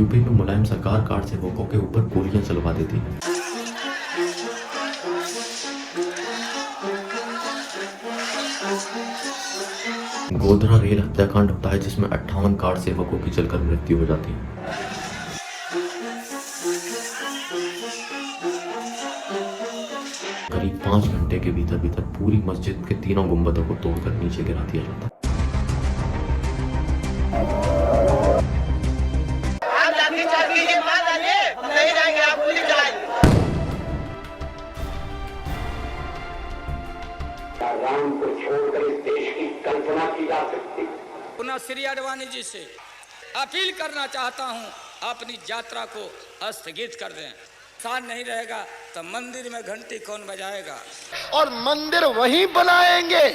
UP में मुलायम सरकार car सेवकों के ऊपर गोलियां चलवा देती है। गोधरा रेल हत्याकांड होता है जिसमें 58 कार सेवकों की जलकर मृत्यु हो जाती है। करीब 5 घंटे के भीतर पूरी मस्जिद के तीनों गुंबदों को तोड़कर नीचे गिरा दिया जाता है। राम को छोड़कर इस देश की कल्पना की जा सकती। पुनः श्री अडवाणी जी से अपील करना चाहता हूं, अपनी यात्रा को स्थगित कर दें। स्थान नहीं रहेगा तो मंदिर में घंटी कौन बजाएगा? और मंदिर वहीं बनाएंगे,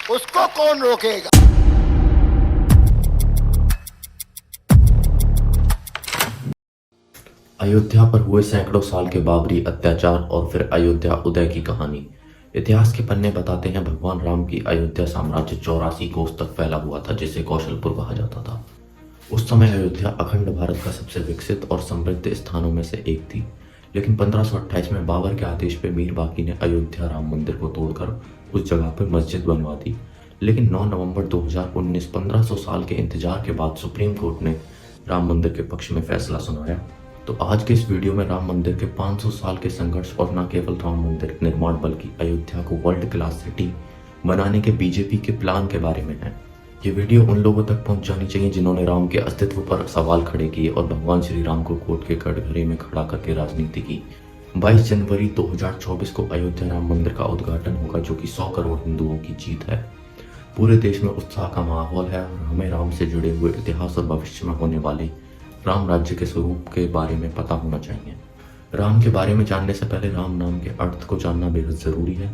उसको कौन रोकेगा? अयोध्या पर हुए सैकड़ों साल के बाबरी अत्याचार और फिर अयोध्या उदय की कहानी। इतिहास के पन्ने बताते हैं भगवान राम की अयोध्या साम्राज्य 84 कोस तक फैला हुआ था, जिसे कौशलपुर कहा जाता था। उस समय अयोध्या अखंड भारत का सबसे विकसित और समृद्ध स्थानों में से एक थी। लेकिन 1528 में बाबर के आदेश पे मीर बाकी ने अयोध्या राम मंदिर को तोड़कर उस जगह पर मस्जिद बनवा दी। लेकिन 9 नवंबर 2019 1500 साल के इंतजार के बाद सुप्रीम कोर्ट ने राम मंदिर के पक्ष में फैसला सुनाया। तो आज के इस वीडियो में राम मंदिर के 500 साल के संघर्ष और न केवल राम मंदिर निर्माण बल्कि अयोध्या को वर्ल्ड क्लास सिटी बनाने के बीजेपी के प्लान के बारे में है। ये वीडियो उन लोगों तक पहुंच जानी चाहिए जिन्होंने राम के अस्तित्व पर सवाल खड़े किए और भगवान श्री राम को कोर्ट के कटघरे में खड़ा करके राजनीति की। 22 जनवरी 2024 को अयोध्या राम मंदिर का उद्घाटन होगा, जो कि 100 करोड़ हिंदुओं की जीत है। पूरे देश में उत्साह का माहौल है और हमें राम से जुड़े हुए इतिहास और भविष्य में होने वाले राम राज्य के स्वरूप के बारे में पता होना चाहिए। राम के बारे में जानने से पहले राम नाम के अर्थ को जानना बेहद जरूरी है।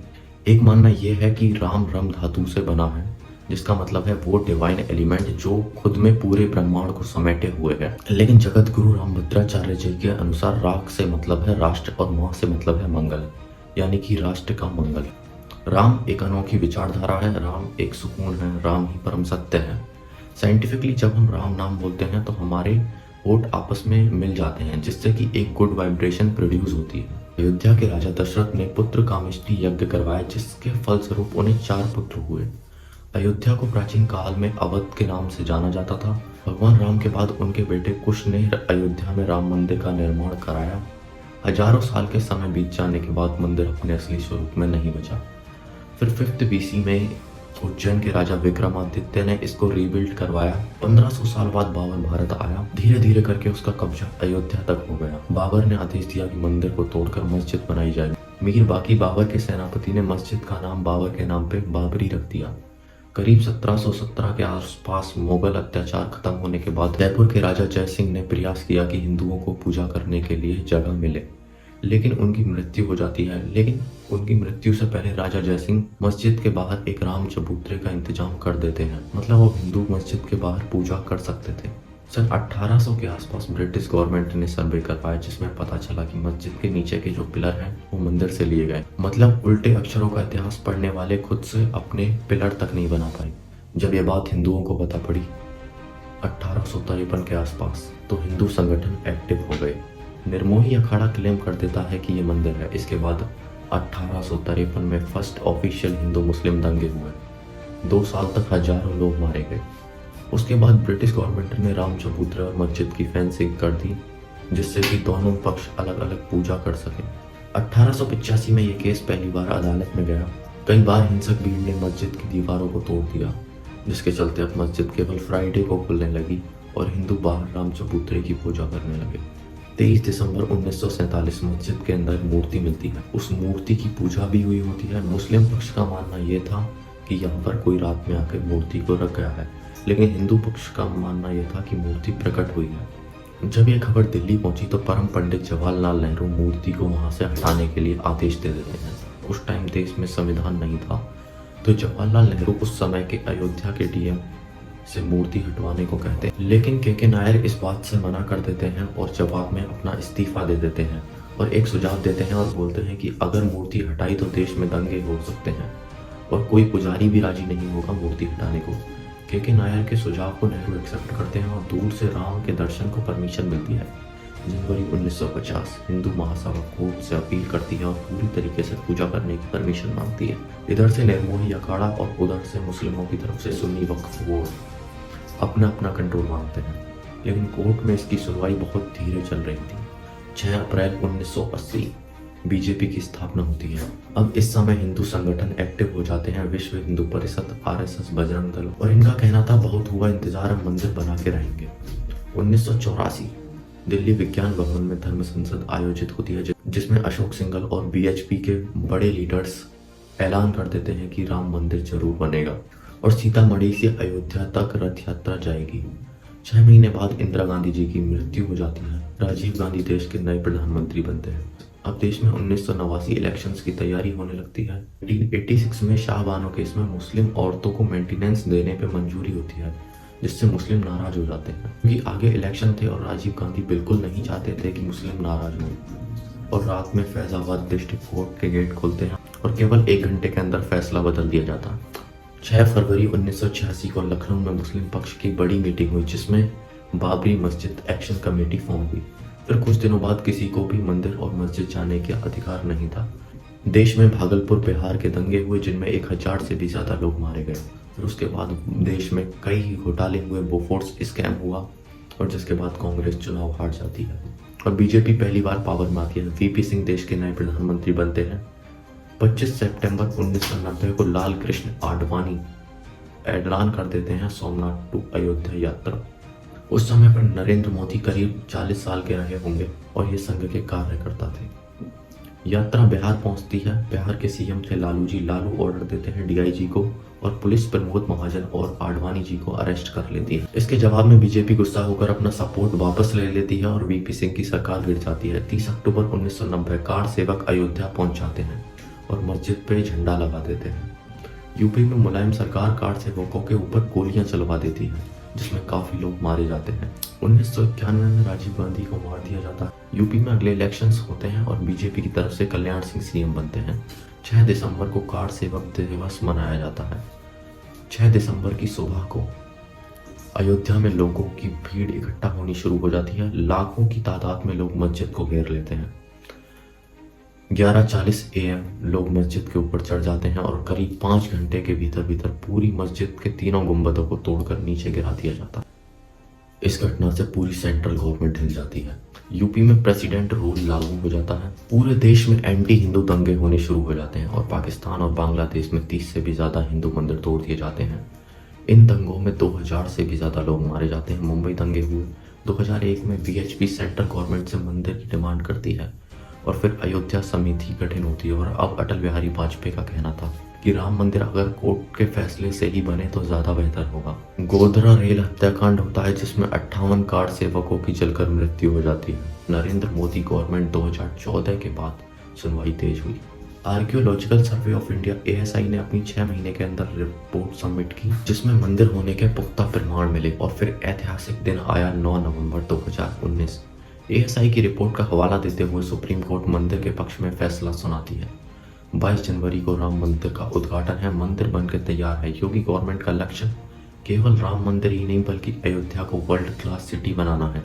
एक मानना यह है कि राम रम धातु से बना है, जिसका मतलब है वो डिवाइन एलिमेंट जो खुद में पूरे ब्रह्मांड को समेटे हुए है। लेकिन जगत गुरु रामभद्राचार्य जी के अनुसार राग से मतलब है राष्ट्र और माँ से मतलब है मंगल, यानी कि राष्ट्र का मंगल। राम एक अनोखी विचारधारा है, राम एक सुकून है, राम ही परम सत्य है। साइंटिफिकली जब हम राम नाम बोलते हैं तो हमारे होठ आपस में मिल जाते हैं, जिससे कि एक गुड वाइब्रेशन प्रोड्यूस होती है। अयोध्या के राजा दशरथ ने पुत्र कामेष्टि यज्ञ करवाया, जिसके फलस्वरूप उन्हें 4 पुत्र हुए। अयोध्या को प्राचीन काल में अवध के नाम से जाना जाता था। भगवान राम के बाद उनके बेटे कुश ने अयोध्या में राम मंदिर का निर्माण कराया। हजारों साल के समय बीत जाने के बाद मंदिर अपने असली स्वरूप में नहीं बचा। फिर 5th BC में उज्जैन के राजा विक्रमादित्य ने इसको रीबिल्ड करवाया। 1500 साल बाद बाबर भारत आया। धीरे धीरे करके उसका कब्जा अयोध्या तक हो गया। बाबर ने आदेश दिया कि मंदिर को तोड़कर मस्जिद बनाई जाए। मीर बाकी बाबर के सेनापति ने मस्जिद का नाम बाबर के नाम पे बाबरी रख दिया। करीब 1717 के आसपास मुगल अत्याचार खत्म होने के बाद जयपुर के राजा जय सिंह ने प्रयास किया कि हिंदुओं को पूजा करने के लिए जगह मिले, लेकिन उनकी मृत्यु हो जाती है। लेकिन उनकी मृत्यु से पहले राजा जय सिंह मस्जिद के बाहर एक राम चबूतरे का इंतजाम कर देते हैं, मतलब वो हिंदू मस्जिद के बाहर पूजा कर सकते थे। सन 1800 के आसपास ब्रिटिश गवर्नमेंट ने सर्वे करवाया, जिसमें पता चला कि मस्जिद के नीचे के जो पिलर हैं वो मंदिर से लिए गए। मतलब उल्टे अक्षरों का इतिहास पढ़ने वाले खुद से अपने पिलर तक नहीं बना पाए। जब ये बात हिंदुओं को पता पड़ी 1853 के आसपास, तो हिंदू संगठन एक्टिव हो गए। निर्मोही अखाड़ा क्लेम कर देता है कि ये मंदिर है। इसके बाद 1853 में फर्स्ट ऑफिशियल हिंदू मुस्लिम दंगे हुए। 2 साल तक हजारों लोग मारे गए। उसके बाद ब्रिटिश गवर्नमेंट ने राम चबूतरे और मस्जिद की फेंसिंग कर दी, जिससे कि दोनों पक्ष अलग अलग पूजा कर सके। 1885 में ये केस पहली बार अदालत में गया। कई बार हिंसक भीड़ ने मस्जिद की दीवारों को तोड़ दिया, जिसके चलते अब मस्जिद केवल फ्राइडे को खुलने लगी और हिंदू बाहर राम चबूतरे की पूजा करने लगे। 23 दिसंबर 1947 मस्जिद के अंदर मूर्ति मिलती है। उस मूर्ति की पूजा भी हुई होती है। मुस्लिम पक्ष का मानना यह था कि यहाँ पर कोई रात में आकर मूर्ति को रख गया है, लेकिन हिंदू पक्ष का मानना यह था कि मूर्ति प्रकट हुई है। जब यह खबर दिल्ली पहुंची तो परम पंडित जवाहरलाल नेहरू मूर्ति को वहां से हटाने के लिए आदेश दे देते हैं। उस टाइम देश में संविधान नहीं था, तो जवाहरलाल नेहरू उस समय के अयोध्या के डीएम से मूर्ति हटवाने को कहते हैं। लेकिन के नायर इस बात से मना कर देते हैं और जवाब में अपना इस्तीफा दे देते हैं और एक सुझाव देते हैं और बोलते हैं कि अगर मूर्ति हटाई तो देश में दंगे हो सकते हैं और कोई पुजारी भी राजी नहीं होगा मूर्ति हटाने को। के नायर के सुझाव को नेहरू एक्सेप्ट करते हैं और दूर से राम के दर्शन को परमिशन मिलती है। जनवरी 1950 हिंदू महासभा कोर्ट से अपील करती है और पूरी तरीके से पूजा करने की परमिशन मांगती है। इधर से निर्मोही अखाड़ा और उधर से मुस्लिमों की तरफ से सुन्नी वक्फ बोर्ड अपना अपना कंट्रोल मांगते हैं, लेकिन कोर्ट में इसकी सुनवाई बहुत धीरे चल रही थी। 6 अप्रैल 1980 बीजेपी की स्थापना होती है। अब इस समय हिंदू संगठन एक्टिव हो जाते हैं, विश्व हिंदू परिषद, आरएसएस, बजरंग दल, और इनका कहना था बहुत हुआ इंतजार, हम मंदिर बना के रहेंगे। 1984 दिल्ली विज्ञान भवन में धर्म संसद आयोजित होती है, जिसमें अशोक सिंघल और बीएचपी के बड़े लीडर्स ऐलान कर देते हैं कि राम मंदिर जरूर बनेगा और सीतामढ़ी से अयोध्या तक रथ यात्रा जाएगी। 6 महीने बाद इंदिरा गांधी जी की मृत्यु हो जाती है। राजीव गांधी देश के नए प्रधानमंत्री बनते हैं। अब देश में 1989 इलेक्शंस की तैयारी होने लगती है। 1986 में शाह बानो केस में मुस्लिम औरतों को मेंटेनेंस देने पे मंजूरी होती है, जिससे मुस्लिम नाराज हो जाते हैं, क्योंकि आगे इलेक्शन थे और राजीव गांधी बिल्कुल नहीं चाहते थे कि मुस्लिम नाराज हों। और रात में फैजाबाद डिस्ट्रिक्ट कोर्ट के गेट खोलते हैं और केवल 1 घंटे के अंदर फैसला बदल दिया जाता है। 6 फरवरी 1986 को लखनऊ में मुस्लिम पक्ष की बड़ी मीटिंग हुई, जिसमें बाबरी मस्जिद एक्शन कमेटी फॉर्म हुई। फिर कुछ दिनों बाद किसी को भी मंदिर और मस्जिद जाने का अधिकार नहीं था। देश में भागलपुर, बिहार के दंगे हुए, जिनमें 1000 से भी ज्यादा लोग मारे गए। फिर उसके बाद देश में कई घोटाले हुए, बोफोर्स स्कैम हुआ, और जिसके बाद कांग्रेस चुनाव हार जाती है और बीजेपी पहली बार पावर में आती है। वीपी सिंह देश के नए प्रधानमंत्री बनते हैं। 25 सितंबर 1990 को लाल कृष्ण आडवाणी ऐलान कर देते हैं सोमनाथ टू अयोध्या यात्रा। उस समय पर नरेंद्र मोदी करीब 40 साल के रहे होंगे और ये संघ के कार्यकर्ता थे। यात्रा बिहार पहुंचती है। बिहार के सीएम थे लालू जी। लालू ऑर्डर देते हैं डीआईजी को और पुलिस प्रमोद महाजन और आडवाणी जी को अरेस्ट कर लेती है। इसके जवाब में बीजेपी गुस्सा होकर अपना सपोर्ट वापस ले लेती है और वीपी सिंह की सरकार गिर जाती है। 30 अक्टूबर 1990 कार सेवक अयोध्या पहुंच जाते हैं और मस्जिद पे झंडा लगा देते हैं। यूपी में मुलायम सरकार कार सेवकों के ऊपर गोलियां चलवा देती है, जिसमें काफी लोग मारे जाते हैं। 1991 में राजीव गांधी को मार दिया जाता है। यूपी में अगले इलेक्शंस होते हैं और बीजेपी की तरफ से कल्याण सिंह सीएम बनते हैं। 6 दिसंबर को कार सेवक दिवस मनाया जाता है। 6 दिसंबर की सुबह को अयोध्या में लोगों की भीड़ इकट्ठा होनी शुरू हो जाती है। लाखों की तादाद में लोग मस्जिद को घेर लेते हैं। 11:40 AM लोग मस्जिद के ऊपर चढ़ जाते हैं और करीब 5 घंटे के भीतर पूरी मस्जिद के तीनों गुंबदों को तोड़कर नीचे गिरा दिया जाता है। इस घटना से पूरी सेंट्रल गवर्नमेंट हिल जाती है। यूपी में प्रेसिडेंट रूल लागू हो जाता है। पूरे देश में एंटी हिंदू दंगे होने शुरू हो जाते हैं और पाकिस्तान और बांग्लादेश में 30 से भी ज्यादा हिंदू मंदिर तोड़ दिए जाते हैं। इन दंगों में 2000 से भी ज्यादा लोग मारे जाते हैं। मुंबई दंगे हुए। 2001 में वीएचपी सेंट्रल गवर्नमेंट से मंदिर की डिमांड करती है और फिर अयोध्या समिति गठन होती है। और अब अटल बिहारी वाजपेयी का कहना था कि राम मंदिर अगर कोर्ट के फैसले से ही बने तो ज्यादा बेहतर होगा। गोधरा रेल हत्याकांड होता है, जिसमें 58 कार सेवकों की जलकर मृत्यु हो जाती है। नरेंद्र मोदी गवर्नमेंट 2014 के बाद सुनवाई तेज हुई। Archaeological survey of India ASI ने अपनी 6 महीने के अंदर रिपोर्ट सबमिट की, जिसमें मंदिर होने के पुख्ता प्रमाण मिले। और फिर ऐतिहासिक दिन आया 9 नवंबर 2019। ASI की रिपोर्ट का हवाला देते हुए सुप्रीम कोर्ट मंदिर के पक्ष में फैसला सुनाती है। 22 जनवरी को राम मंदिर का उद्घाटन है। मंदिर बनकर तैयार है। योगी गवर्नमेंट का लक्ष्य केवल राम मंदिर ही नहीं बल्कि अयोध्या को वर्ल्ड क्लास सिटी बनाना है।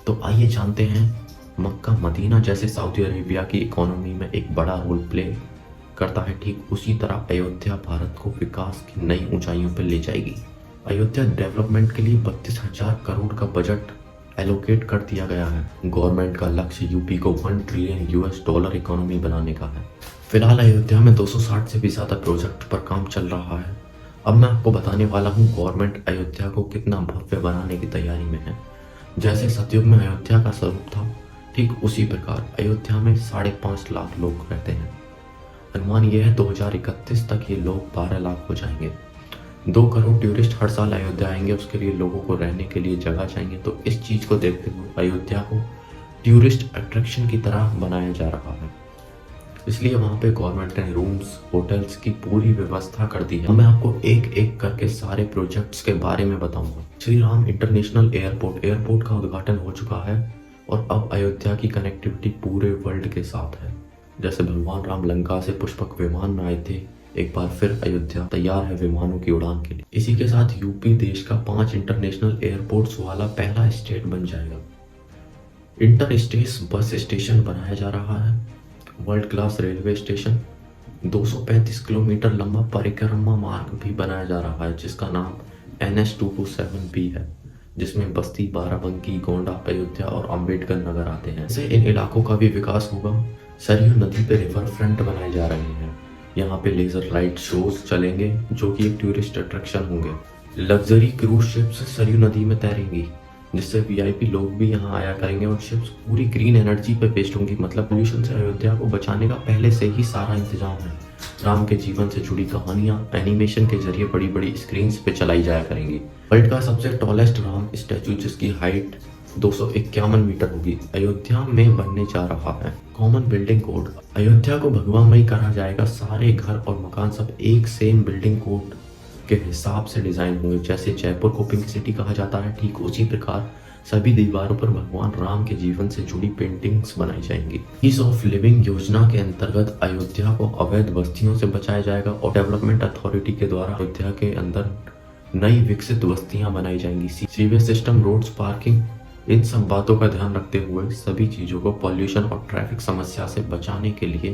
तो आइए जानते हैं, मक्का मदीना जैसे सऊदी अरेबिया की इकोनॉमी में एक बड़ा रोल प्ले करता है, ठीक उसी तरह अयोध्या भारत को विकास की नई ऊंचाइयों पर ले जाएगी। अयोध्या डेवलपमेंट के लिए 32,000 करोड़ का बजट एलोकेट कर दिया गया है। गवर्नमेंट का लक्ष्य यूपी को $1 ट्रिलियन इकोनॉमी बनाने का है। फिलहाल अयोध्या में 260 से भी ज्यादा प्रोजेक्ट पर काम चल रहा है। अब मैं आपको बताने वाला हूँ गवर्नमेंट अयोध्या को कितना भव्य बनाने की तैयारी में है। जैसे सतयुग में अयोध्या का स्वरूप था, ठीक उसी प्रकार अयोध्या में 5.5 लाख लोग रहते हैं। अनुमान यह है 2031 तक ये लोग 12 लाख हो जाएंगे। 2 करोड़ टूरिस्ट हर साल अयोध्या आएंगे, उसके लिए लोगों को रहने के लिए जगह चाहिए। तो इस चीज को देखते हुए अयोध्या को टूरिस्ट अट्रैक्शन की तरह बनाया जा रहा है, इसलिए वहां पे गवर्नमेंट ने रूम्स, होटल्स की पूरी व्यवस्था कर दी है। मैं आपको एक एक करके सारे प्रोजेक्ट्स के बारे में बताऊंगा। श्री राम इंटरनेशनल एयरपोर्ट का उद्घाटन हो चुका है और अब अयोध्या की कनेक्टिविटी पूरे वर्ल्ड के साथ है। जैसे भगवान राम लंका से पुष्पक विमान में आए थे, एक बार फिर अयोध्या तैयार है विमानों की उड़ान के लिए। इसी के साथ यूपी देश का 5 इंटरनेशनल एयरपोर्ट्स वाला पहला स्टेट बन जाएगा। इंटर स्टेट बस स्टेशन बनाया जा रहा है। World class railway station, 235 kilometre लंबा परिक्रमा मार्ग भी बनाया जा रहा है जिसका नाम NH227B है, जिसमें बस्ती, बाराबंकी, गोंडा, अयोध्या और अंबेडकर नगर आते हैं। इससे इन इलाकों का भी विकास होगा। सरयू नदी पे रिवर फ्रंट बनाए जा रहे हैं। यहाँ पे लेजर लाइट शोज चलेंगे जो कि एक टूरिस्ट अट्रैक्शन होंगे। लग्जरी क्रूज शिप्स सरयू नदी में तैरेंगी जिससे VIP लोग भी यहाँ आया करेंगे और शिप्स पूरी ग्रीन एनर्जी पे बेस्ड होंगी। मतलब पोल्यूशन से अयोध्या को बचाने का पहले से ही सारा इंतजाम है। राम के जीवन से जुड़ी कहानियां एनिमेशन के जरिए बड़ी बड़ी स्क्रीन पे चलाई जाया करेंगी। वर्ल्ड का सबसे टॉलेस्ट राम स्टैचू जिसकी हाइट 251 मीटर होगी अयोध्या में बनने जा रहा है। कॉमन बिल्डिंग कोड, अयोध्या को भगवामयी करा जाएगा। सारे घर और मकान सब एक सेम बिल्डिंग कोड के हिसाब से डिजाइन होंगे। जैसे जयपुर को पिंक सिटी कहा जाता है, ठीक उसी प्रकार सभी दीवारों पर भगवान राम के जीवन से जुड़ी पेंटिंग्स बनाई जाएंगी। ईज ऑफ लिविंग योजना के अंतर्गत अयोध्या को अवैध बस्तियों से बचाया जाएगा और डेवलपमेंट अथॉरिटी के द्वारा अयोध्या के अंदर नई विकसित बस्तियां बनाई जाएंगी। सीवेज सिस्टम, रोड्स, पार्किंग, इन सब बातों का ध्यान रखते हुए सभी चीजों को पॉल्यूशन और ट्रैफिक समस्या से बचाने के लिए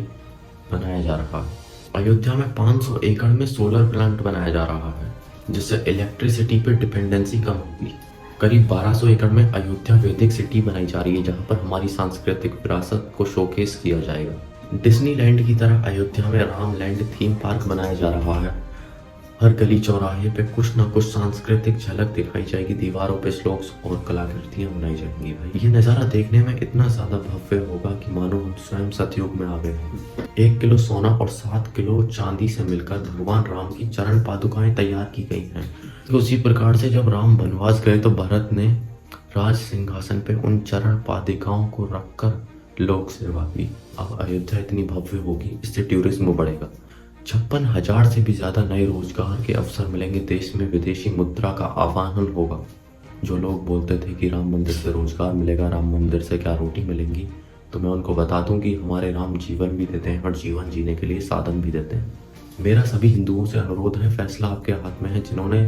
बनाया जा रहा है। अयोध्या में 500 एकड़ में सोलर प्लांट बनाया जा रहा है जिससे इलेक्ट्रिसिटी पे डिपेंडेंसी कम होगी। करीब 1200 एकड़ में अयोध्या वैदिक सिटी बनाई जा रही है जहां पर हमारी सांस्कृतिक विरासत को शोकेस किया जाएगा। डिज्नीलैंड की तरह अयोध्या में राम लैंड थीम पार्क बनाया जा रहा है। हर गली चौराहे पे कुछ ना कुछ सांस्कृतिक झलक दिखाई जाएगी। दीवारों पे श्लोक्स और कलाकृतियां बनाई जाएंगी। भाई ये नज़ारा देखने में इतना ज्यादा भव्य होगा कि मानो हम स्वयं सतयुग में आ गए हैं। 1 किलो सोना और 7 किलो चांदी से मिलकर भगवान राम की चरण पादुकाएं तैयार की गई हैं। तो उसी प्रकार से जब राम वनवास गए तो भरत ने राज सिंहासन पे उन चरण पादुकाओं को रखकर लोक सेवा की। अब अयोध्या इतनी भव्य होगी, इससे टूरिज्म बढ़ेगा। 56,000 से भी ज्यादा नए रोजगार के अवसर मिलेंगे। देश में विदेशी मुद्रा का आह्वान होगा। जो लोग बोलते थे कि राम मंदिर से रोजगार मिलेगा, राम मंदिर से क्या रोटी मिलेंगी, तो मैं उनको बता दूं कि हमारे राम जीवन भी देते हैं और जीवन जीने के लिए साधन भी देते हैं। मेरा सभी हिंदुओं से अनुरोध है, फैसला आपके हाथ में है। जिन्होंने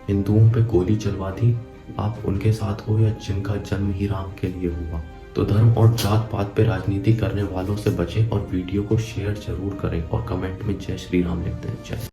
हिंदुओं पे गोली चलवा दी, आप उनके साथ हो या जिनका जन्म ही राम के लिए हुआ, तो धर्म और जात पात पे राजनीति करने वालों से बचें और वीडियो को शेयर जरूर करें और कमेंट में जय श्री राम लिखते हैं। जय